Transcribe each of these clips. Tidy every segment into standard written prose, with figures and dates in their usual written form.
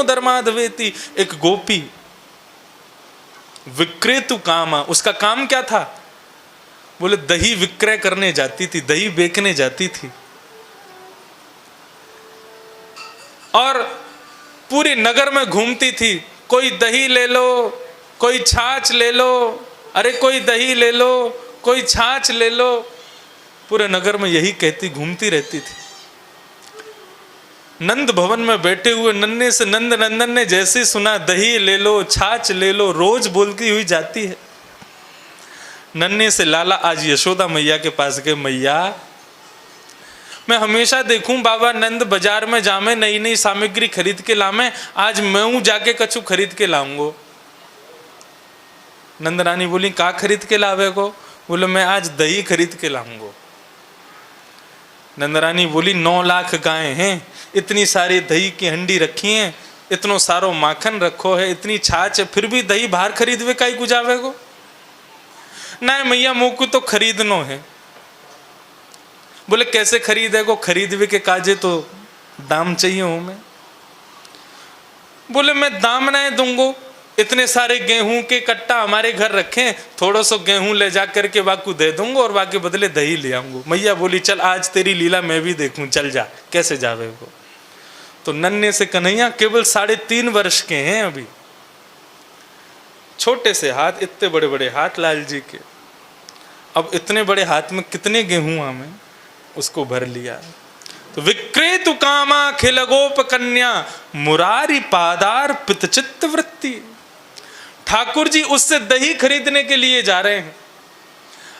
No धर्माधवेति। एक गोपी विक्रेतु कामा, उसका काम क्या था? बोले दही विक्रय करने जाती थी, दही बेचने जाती थी, और पूरे नगर में घूमती थी। कोई दही ले लो, कोई छाछ ले लो, अरे कोई दही ले लो, कोई छाछ ले लो, पूरे नगर में यही कहती घूमती रहती थी। नंद भवन में बैठे हुए नन्हे से नंद नंदन ने जैसे सुना दही ले लो, छाछ ले लो, रोज बोलती हुई जाती है। नन्हे से लाला आज यशोदा मैया के पास गए, मैया मैं हमेशा देखूं बाबा नंद बाजार में जामे नई नई सामग्री खरीद के लामे, आज मैं जाके कछु खरीद के लाऊंगो। नंद रानी बोली का खरीद के लावे को? बोले मैं आज दही खरीद के लाऊंगो। नंद रानी बोली 9 लाख गायें हैं, इतनी सारी दही की हंडी रखी हैं, इतनो सारो माखन रखो है, इतनी छाछ है, फिर भी दही बाहर खरीदवे काई गुजावे को? ना मैया मोकू तो खरीदनो है। बोले कैसे खरीदे को? खरीदवे के काजे तो दाम चाहिए हूं मैं। बोले मैं दाम ना दूंगो, इतने सारे गेहूं के कट्टा हमारे घर रखे, थोड़ा सा गेहूं ले जा करके बाकू दे दूंगा और बाकी बदले दही ले आऊंगा। मैया बोली चल आज तेरी लीला मैं भी देखूं, चल जा। कैसे जावे को? तो नन्हे से कन्हैया केवल 3.5 वर्ष के हैं अभी, छोटे से हाथ, इतने बड़े बड़े हाथ लाल जी के। अब इतने बड़े हाथ में कितने गेहूं हमें उसको भर लिया। तो विक्रेतु कामा खिल गोप कन्या, मुरारी पादार पितचित्त वृत्ति। ठाकुर जी उससे दही खरीदने के लिए जा रहे हैं।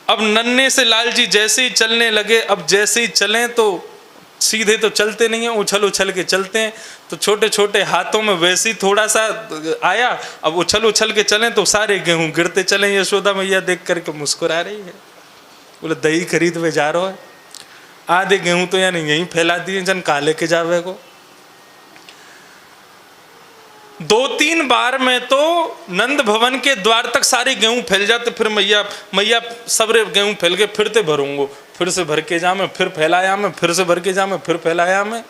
अब नन्हे से लाल जी जैसे ही चलने लगे, अब जैसे ही चलें तो सीधे तो चलते नहीं हैं, उछल उछल के चलते हैं। तो छोटे छोटे हाथों में वैसे ही थोड़ा सा आया, अब उछल उछल के चलें तो सारे गेहूं गिरते चले। यशोदा मैया देख करके मुस्कुरा रही है। बोले दही खरीद वे जा रहा है, आधे गेहूं तो यानी यहीं फैला दिए, जन कहा लेके जावे को। 2-3 बार में तो नंद भवन के द्वार तक सारे गेहूं फैल जाते। फिर मैया सबरे गेहूं फैल गए, फिर ते भरूंगो, फिर से भर के जा मैं, फिर फैलाया मैं, फिर से भर के जा मैं, फिर फैलाया मैं।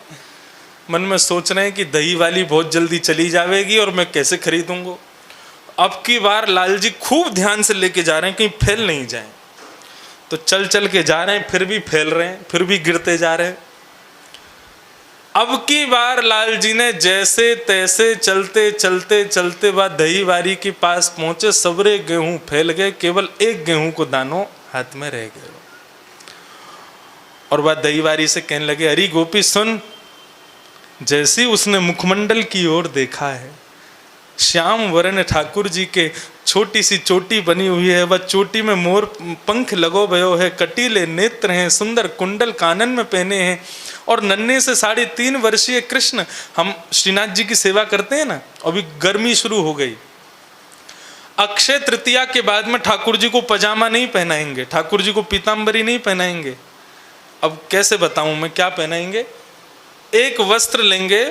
मन में सोच रहे हैं कि दही वाली बहुत जल्दी चली जाएगी और मैं कैसे खरीदूंगा। अब की बार लाल जी खूब ध्यान से लेके जा रहे हैं कहीं फैल नहीं जाए। तो चल चल के जा रहे हैं, फिर भी फैल रहे हैं, फिर भी गिरते जा रहे हैं। अब की बार लाल जी ने जैसे तैसे चलते चलते चलते बाद दही वारी के पास पहुंचे, सबरे गेहूं फैल गए, केवल एक गेहूं को दानों हाथ में रह गए। और बाद दही वारी से कहने लगे अरे गोपी सुन, जैसे उसने मुखमंडल की ओर देखा है, श्याम वर्ण ठाकुर जी के छोटी सी चोटी बनी हुई है, वह चोटी में मोर पंख लगो भयो है, कटीले नेत्र हैं, सुंदर कुंडल कानन में पहने हैं, और नन्हे से 3.5 वर्षीय कृष्ण, हम श्रीनाथ जी की सेवा करते हैं ना, अभी गर्मी शुरू हो गई, अक्षय तृतीया के बाद में ठाकुर जी को पजामा नहीं पहनाएंगे, ठाकुर जी को पीताम्बरी नहीं पहनाएंगे। अब कैसे बताऊं मैं क्या पहनाएंगे? एक वस्त्र लेंगे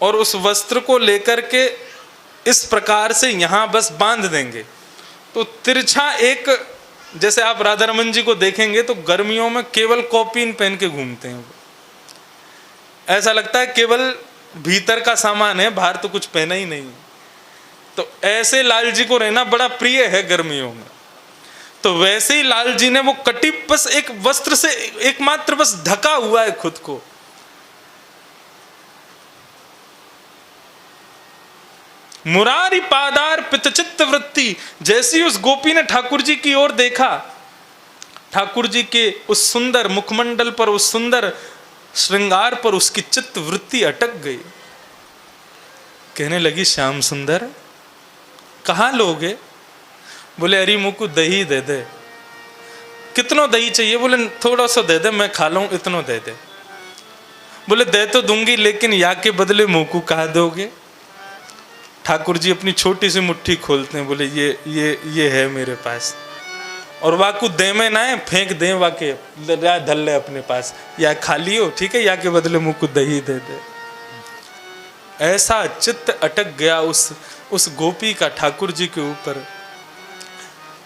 और उस वस्त्र को लेकर के इस प्रकार से यहां बस बांध देंगे, तो तिरछा एक, जैसे आप राधा रमन जी को देखेंगे तो गर्मियों में केवल कॉपीन पहन के घूमते हैं, ऐसा लगता है केवल भीतर का सामान है, बाहर तो कुछ पहना ही नहीं। तो ऐसे लाल जी को रहना बड़ा प्रिय है गर्मियों में। तो वैसे ही लाल जी ने वो कटी बस एक वस्त्र से एकमात्र बस ढका हुआ है खुद को। मुरारी पादार पितचित्त वृत्ति, जैसी उस गोपी ने ठाकुर जी की ओर देखा, ठाकुर जी के उस सुंदर मुखमंडल पर, उस सुंदर श्रृंगार पर उसकी चित्त वृत्ति अटक गई। कहने लगी श्याम सुंदर कहाँ लोगे? बोले अरे मुझको दही दे दे। कितनो दही चाहिए? बोले थोड़ा सा दे दे, मैं खा लूं, इतनो दे दे। बोले दे तो दूंगी, लेकिन या के बदले मुझको कहा दोगे? ठाकुर जी अपनी छोटी सी मुट्ठी खोलते हैं, बोले ये है मेरे पास, और वाकू दे में ना है, फेंक दे वाके धल ले अपने पास, या खा लियो ठीक है, या के बदले मुझको दही दे दे। ऐसा चित्त अटक गया उस गोपी का ठाकुर जी के ऊपर।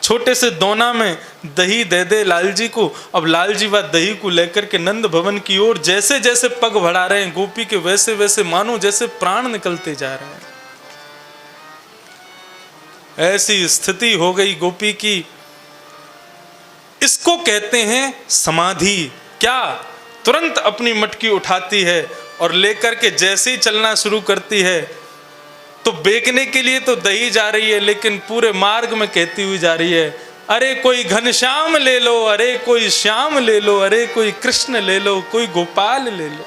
छोटे से दोना में दही दे दे लाल जी को। अब लाल जी वह दही को लेकर के नंद भवन की ओर जैसे जैसे पग बढ़ा रहे हैं गोपी के, वैसे वैसे मानो जैसे प्राण निकलते जा रहे हैं। ऐसी स्थिति हो गई गोपी की। इसको कहते हैं समाधि। क्या? तुरंत अपनी मटकी उठाती है और लेकर के जैसे ही चलना शुरू करती है तो बेचने के लिए तो दही जा रही है, लेकिन पूरे मार्ग में कहती हुई जा रही है, अरे कोई घनश्याम ले लो, अरे कोई श्याम ले लो, अरे कोई कृष्ण ले लो, कोई गोपाल ले लो।